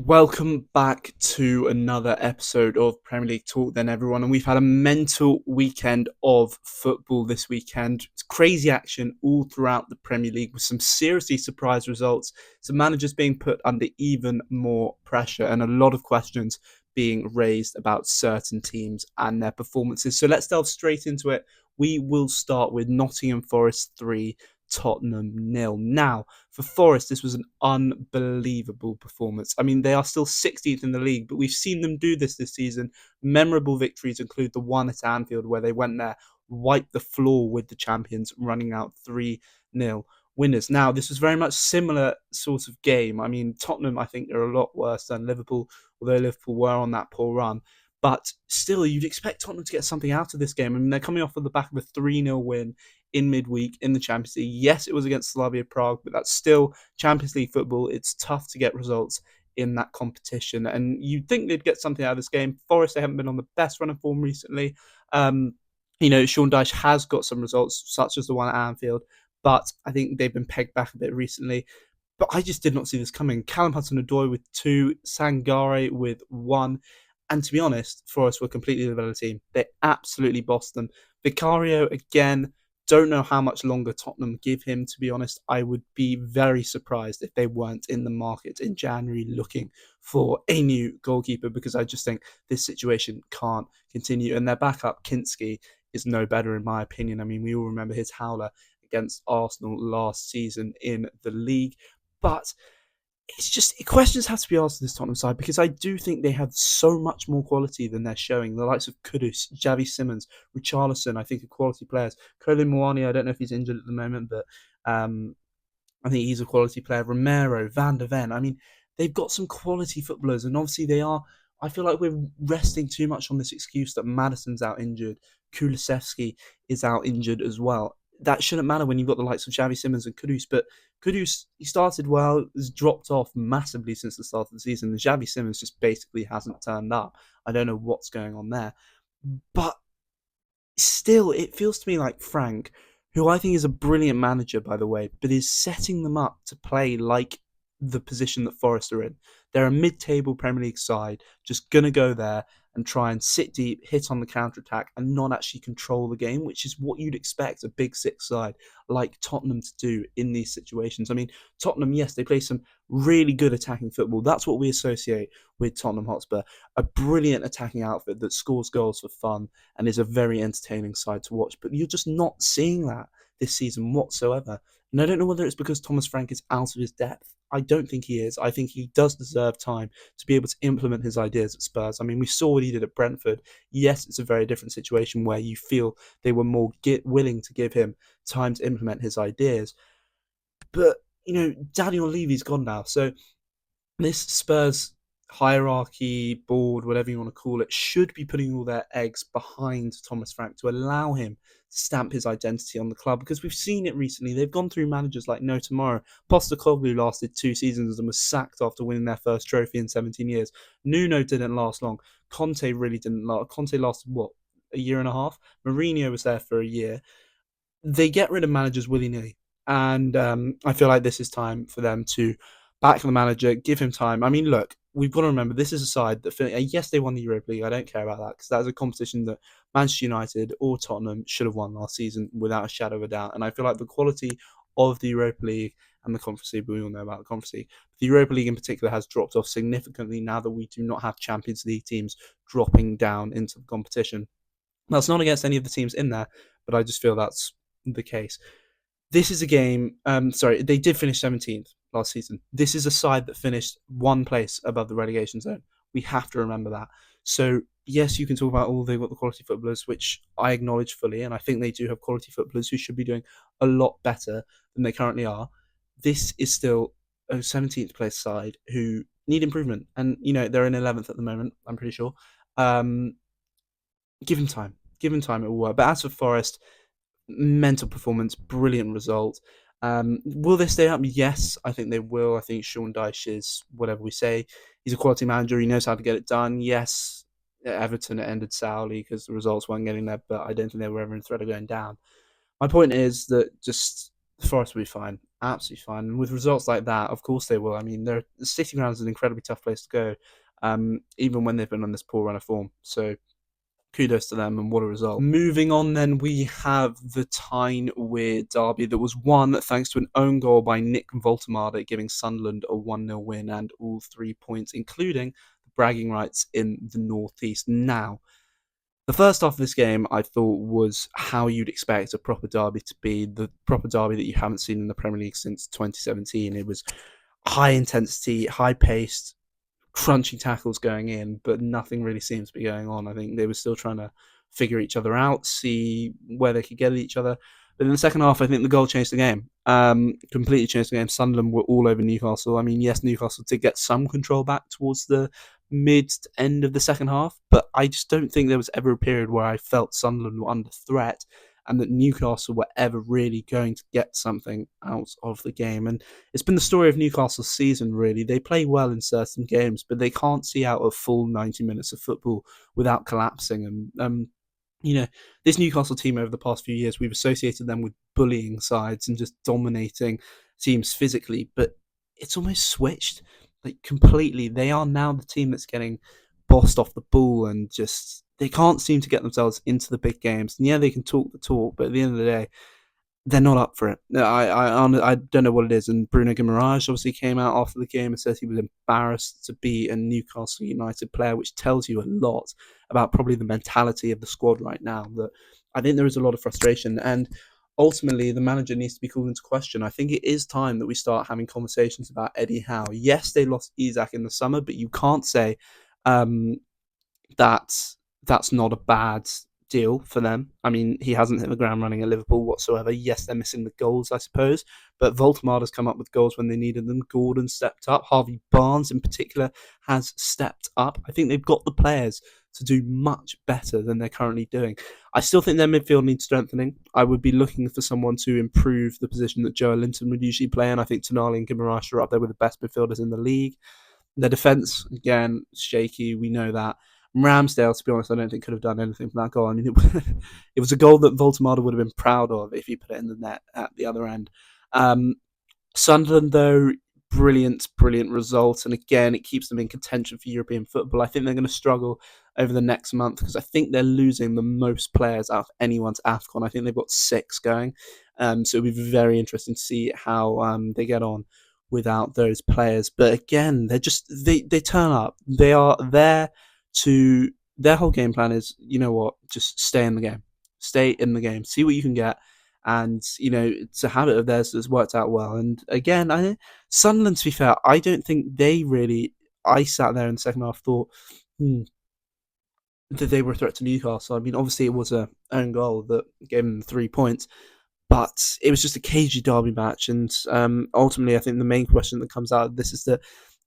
Welcome back to another episode of Premier League Talk then everyone, and we've had a mental weekend of football this weekend. It's crazy action all throughout the Premier League with some seriously surprise results, some managers being put under even more pressure and a lot of questions being raised about certain teams and their performances. So let's delve straight into it. We will start with Nottingham Forest 3, Tottenham 0. Now, for Forest, this was an unbelievable performance. I mean, they are still 16th in the league, but we've seen them do this season. Memorable victories include the one at Anfield, where they went there, wiped the floor with the champions, running out 3-0 winners. Now, this was very much similar sort of game. I mean, Tottenham, I think, are a lot worse than Liverpool, although Liverpool were on that poor run. But still, you'd expect Tottenham to get something out of this game. I mean, they're coming off of the back of a 3-0 win in midweek in the Champions League. Yes, it was against Slavia Prague, but that's still Champions League football. It's tough to get results in that competition, and you'd think they'd get something out of this game. Forest, they haven't been on the best run of form recently. Sean Dyche has got some results, such as the one at Anfield, but I think they've been pegged back a bit recently. But I just did not see this coming. Callum Hudson-Odoi with 2, Sangare with 1. And to be honest, Forest were completely the better team. They absolutely bossed them. Vicario, again, don't know how much longer Tottenham give him, to be honest. I would be very surprised if they weren't in the market in January looking for a new goalkeeper, because I just think this situation can't continue. And their backup, Kinski, is no better in my opinion. I mean, we all remember his howler against Arsenal last season in the league. But it's just questions have to be asked of this Tottenham side, because I do think they have so much more quality than they're showing. The likes of Kudus, Javi Simmons, Richarlison, I think are quality players. Colin Moani, I don't know if he's injured at the moment, but I think he's a quality player. Romero, Van der Ven. I mean, they've got some quality footballers, and obviously they are. I feel like we're resting too much on this excuse that Maddison's out injured, Kulusevski is out injured as well. That shouldn't matter when you've got the likes of Xavi Simmons and Kudus, but Kudus, he started well, has dropped off massively since the start of the season. And Xavi Simmons just basically hasn't turned up. I don't know what's going on there. But still, it feels to me like Frank, who I think is a brilliant manager, by the way, but is setting them up to play like the position that Forest are in. They're a mid-table Premier League side, just going to go there and try and sit deep, hit on the counter-attack, and not actually control the game, which is what you'd expect a big six side like Tottenham to do in these situations. I mean, Tottenham, yes, they play some really good attacking football. That's what we associate with Tottenham Hotspur. A brilliant attacking outfit that scores goals for fun and is a very entertaining side to watch. But you're just not seeing that this season whatsoever. And I don't know whether it's because Thomas Frank is out of his depth. I don't think he is. I think he does deserve time to be able to implement his ideas at Spurs. I mean, we saw what he did at Brentford. Yes, it's a very different situation where you feel they were more willing to give him time to implement his ideas. But, Daniel Levy's gone now. So this Spurs hierarchy, board, whatever you want to call it, should be putting all their eggs behind Thomas Frank to allow him to stamp his identity on the club, because we've seen it recently. They've gone through managers like No Tomorrow. Postecoglou lasted 2 seasons and was sacked after winning their first trophy in 17 years. Nuno didn't last long. Conte really didn't last. Conte lasted, what, a year and a half? Mourinho was there for a year. They get rid of managers willy-nilly. And I feel like this is time for them to back the manager, give him time. I mean, look, we've got to remember, this is a side that, yes, they won the Europa League. I don't care about that, because that is a competition that Manchester United or Tottenham should have won last season without a shadow of a doubt. And I feel like the quality of the Europa League and the Conference League, we all know about the Conference League, the Europa League in particular has dropped off significantly now that we do not have Champions League teams dropping down into the competition. That's not against any of the teams in there, but I just feel that's the case. This is a game, they did finish 17th last season. This is a side that finished one place above the relegation zone. We have to remember that. So, yes, you can talk about, they've got the quality footballers, which I acknowledge fully, and I think they do have quality footballers who should be doing a lot better than they currently are. This is still a 17th place side who need improvement. And, they're in 11th at the moment, I'm pretty sure. Give him time. Give him time, it will work. But as for Forest, mental performance, brilliant result. Will they stay up? Yes, I think they will. I think Sean Dyche is, whatever we say, he's a quality manager. He knows how to get it done. Yes, at Everton, it ended sourly because the results weren't getting there, but I don't think they were ever in threat of going down. My point is that just Forest will be fine. Absolutely fine. And with results like that, of course they will. I mean, the City Ground is an incredibly tough place to go, even when they've been on this poor run of form. So kudos to them, and what a result. Moving on, then, we have the Tyne Weir derby that was won thanks to an own goal by Nick Voltemade, giving Sunderland a 1-0 win and all 3 points, including the bragging rights in the North East. Now, the first half of this game, I thought, was how you'd expect a proper derby to be, the proper derby that you haven't seen in the Premier League since 2017. It was high intensity, high paced, crunching tackles going in, but nothing really seems to be going on. I think they were still trying to figure each other out, see where they could get at each other. But in the second half, I think the goal changed the game. Completely changed the game. Sunderland were all over Newcastle. I mean, yes, Newcastle did get some control back towards the mid end of the second half, but I just don't think there was ever a period where I felt Sunderland were under threat and that Newcastle were ever really going to get something out of the game. And it's been the story of Newcastle's season, really. They play well in certain games, but they can't see out a full 90 minutes of football without collapsing. And, this Newcastle team over the past few years, we've associated them with bullying sides and just dominating teams physically, but it's almost switched, like, completely. They are now the team that's getting bossed off the ball and just they can't seem to get themselves into the big games. And yeah, they can talk the talk, but at the end of the day, they're not up for it. I don't know what it is. And Bruno Guimaraes obviously came out after the game and said he was embarrassed to be a Newcastle United player, which tells you a lot about probably the mentality of the squad right now. That I think there is a lot of frustration, and ultimately the manager needs to be called into question. I think it is time that we start having conversations about Eddie Howe. Yes, they lost Isak in the summer, but you can't say um, that that's not a bad deal for them. I mean, he hasn't hit the ground running at Liverpool whatsoever. Yes, they're missing the goals, I suppose, but Voltemade has come up with goals when they needed them. Gordon stepped up. Harvey Barnes, in particular, has stepped up. I think they've got the players to do much better than they're currently doing. I still think their midfield needs strengthening. I would be looking for someone to improve the position that Joe Linton would usually play in. I think Tonali and Guimaraes are up there with the best midfielders in the league. Their defence, again, shaky. We know that. Ramsdale, to be honest, I don't think could have done anything from that goal. I mean, it was a goal that Voltemade would have been proud of if he put it in the net at the other end. Um, Sunderland, though, brilliant result. And again, it keeps them in contention for European football. I think they're going to struggle over the next month because I think they're losing the most players out of anyone's AFCON. I think they've got 6 going. So it'll be very interesting to see how they get on without those players. But again, they turn up. They are there to their whole game plan is, you know what, just stay in the game. Stay in the game. See what you can get. And, it's a habit of theirs that's worked out well. And again, Sunderland, to be fair, I don't think they really. I sat there in the second half, thought that they were a threat to Newcastle. I mean, obviously it was a own goal that gave them 3 points, but it was just a cagey derby match. And ultimately, I think the main question that comes out of this is that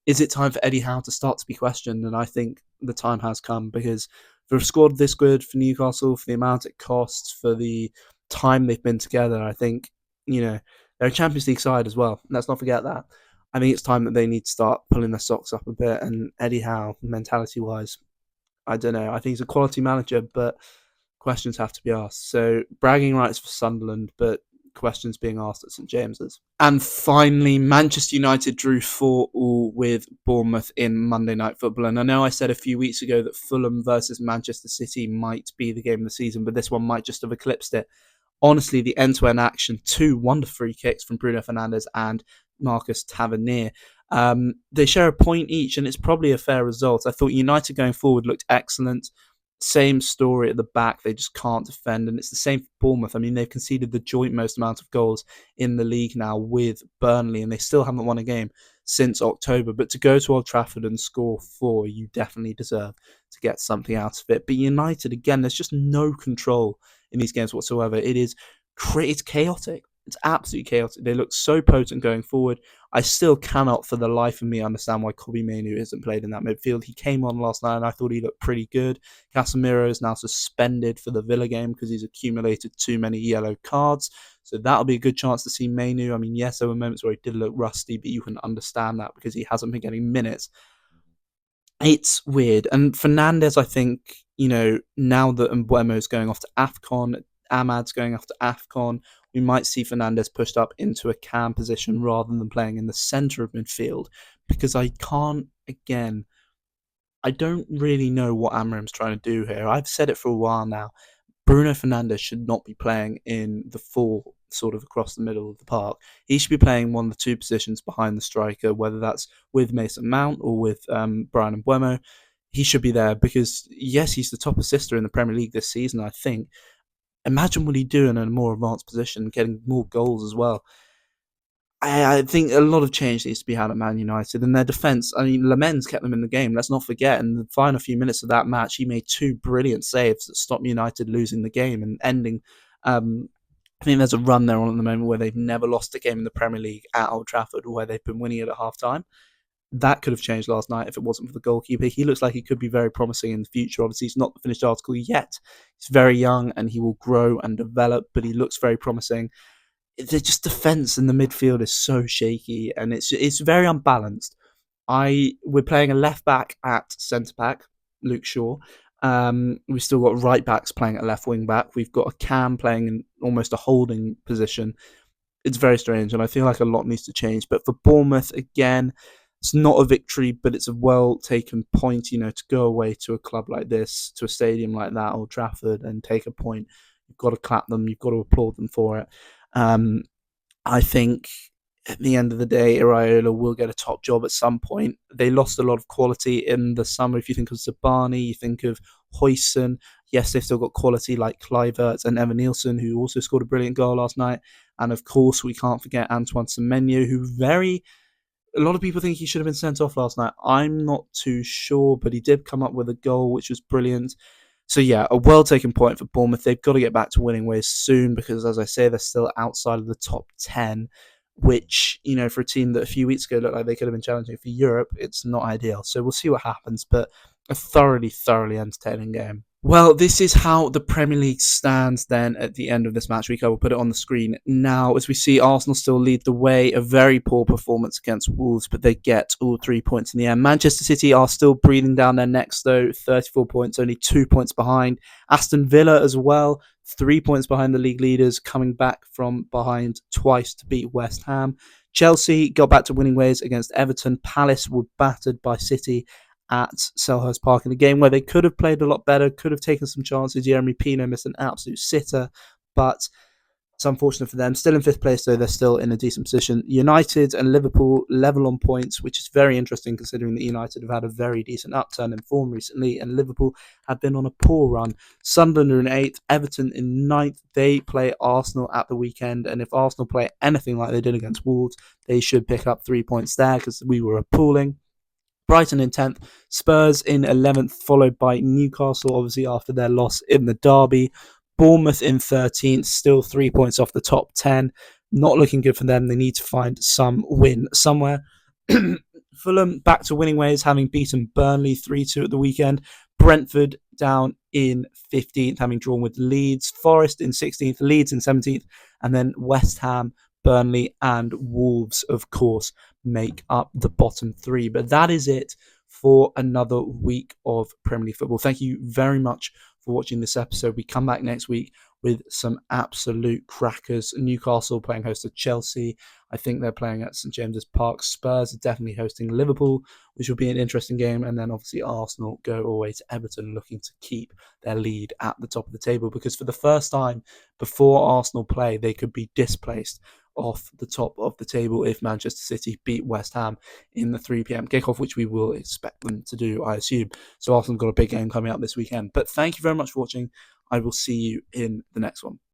is it time for Eddie Howe to start to be questioned? And I think the time has come, because for a squad this good for Newcastle, for the amount it costs, for the time they've been together, I think, they're a Champions League side as well. Let's not forget that. I think it's time that they need to start pulling their socks up a bit. And Eddie Howe, mentality-wise, I don't know. I think he's a quality manager, but questions have to be asked. So bragging rights for Sunderland, but questions being asked at St James's. And finally, Manchester United drew 4-4 with Bournemouth in Monday Night Football. And I know I said a few weeks ago that Fulham versus Manchester City might be the game of the season, but this one might just have eclipsed it. Honestly, the end-to-end action, 2 wonderful free kicks from Bruno Fernandes and Marcus Tavernier. They share a point each, and it's probably a fair result. I thought United going forward looked excellent. Same story at the back. They just can't defend, and it's the same for Bournemouth. I mean, they've conceded the joint most amount of goals in the league now with Burnley, and they still haven't won a game since October. But to go to Old Trafford and score 4, you definitely deserve to get something out of it. But United, again, there's just no control in these games whatsoever. It's chaotic. It's absolutely chaotic. They look so potent going forward. I still cannot for the life of me understand why Kobbie Mainoo isn't played in that midfield. He came on last night and I thought he looked pretty good. Casemiro is now suspended for the Villa game because he's accumulated too many yellow cards. So that'll be a good chance to see Mainoo. I mean, yes, there were moments where he did look rusty, but you can understand that because he hasn't been getting minutes. It's weird. And Fernandes, I think, now that Mbuemo's going off to AFCON, Ahmad's going off to AFCON, we might see Fernandes pushed up into a cam position rather than playing in the centre of midfield, because I don't really know what Amorim's trying to do here. I've said it for a while now. Bruno Fernandes should not be playing in the four, sort of across the middle of the park. He should be playing one of the two positions behind the striker, whether that's with Mason Mount or with Brian Mbeumo. He should be there because, yes, he's the top assister in the Premier League this season, I think. Imagine what he'd do in a more advanced position, getting more goals as well. I think a lot of change needs to be had at Man United. And their defence, I mean, Lamens kept them in the game, let's not forget. In the final few minutes of that match, he made two brilliant saves that stopped United losing the game and ending. I think there's a run there on at the moment where they've never lost a game in the Premier League at Old Trafford, where they've been winning it at half time. That could have changed last night if it wasn't for the goalkeeper. He looks like he could be very promising in the future. Obviously, he's not the finished article yet. He's very young and he will grow and develop, but he looks very promising. They're just defence in the midfield is so shaky and it's very unbalanced. We're playing a left back at centre back, Luke Shaw. We've still got right backs playing at left wing back. We've got a Cam playing in almost a holding position. It's very strange, and I feel like a lot needs to change. But for Bournemouth, again, it's not a victory, but it's a well taken point. To go away to a club like this, to a stadium like that, Old Trafford, and take a point. You've got to clap them. You've got to applaud them for it. I think at the end of the day, Iraola will get a top job at some point. They lost a lot of quality in the summer. If you think of Zabani, you think of Huijsen. Yes, they've still got quality like Kluivert and Evan Nielsen, who also scored a brilliant goal last night. And of course, we can't forget Antoine Semenyo, who a lot of people think he should have been sent off last night. I'm not too sure, but he did come up with a goal, which was brilliant. So yeah, a well-taken point for Bournemouth. They've got to get back to winning ways soon because, as I say, they're still outside of the top 10, which, for a team that a few weeks ago looked like they could have been challenging for Europe, it's not ideal. So we'll see what happens, but a thoroughly, thoroughly entertaining game. Well, this is how the Premier League stands then at the end of this match week. I will put it on the screen now as we see Arsenal still lead the way. A very poor performance against Wolves, but they get all 3 points in the end. Manchester City are still breathing down their necks though. 34 points, only 2 points behind. Aston Villa as well, 3 points behind the league leaders, coming back from behind twice to beat West Ham. Chelsea got back to winning ways against Everton. Palace were battered by City at Selhurst Park in a game where they could have played a lot better, could have taken some chances. Jeremy Pino missed an absolute sitter, but it's unfortunate for them. Still in fifth place, though, they're still in a decent position. United and Liverpool level on points, which is very interesting considering that United have had a very decent upturn in form recently, and Liverpool have been on a poor run. Sunderland are in 8th, Everton in 9th. They play Arsenal at the weekend, and if Arsenal play anything like they did against Wolves, they should pick up 3 points there because we were appalling. Brighton in 10th, Spurs in 11th, followed by Newcastle, obviously after their loss in the derby. Bournemouth in 13th, still 3 points off the top 10. Not looking good for them. They need to find some win somewhere. Fulham back to winning ways, having beaten Burnley 3-2 at the weekend. Brentford down in 15th, having drawn with Leeds. Forest in 16th, Leeds in 17th, and then West Ham, Burnley and Wolves, of course, make up the bottom 3. But that is it for another week of Premier League football. Thank you very much for watching this episode. We come back next week with some absolute crackers. Newcastle playing host to Chelsea. I think they're playing at St James's Park. Spurs are definitely hosting Liverpool, which will be an interesting game. And then obviously Arsenal go away to Everton looking to keep their lead at the top of the table, because for the first time before Arsenal play, they could be displaced off the top of the table if Manchester City beat West Ham in the 3 p.m. kickoff, which we will expect them to do, I assume. So Arsenal got a big game coming up this weekend. But thank you very much for watching. I will see you in the next one.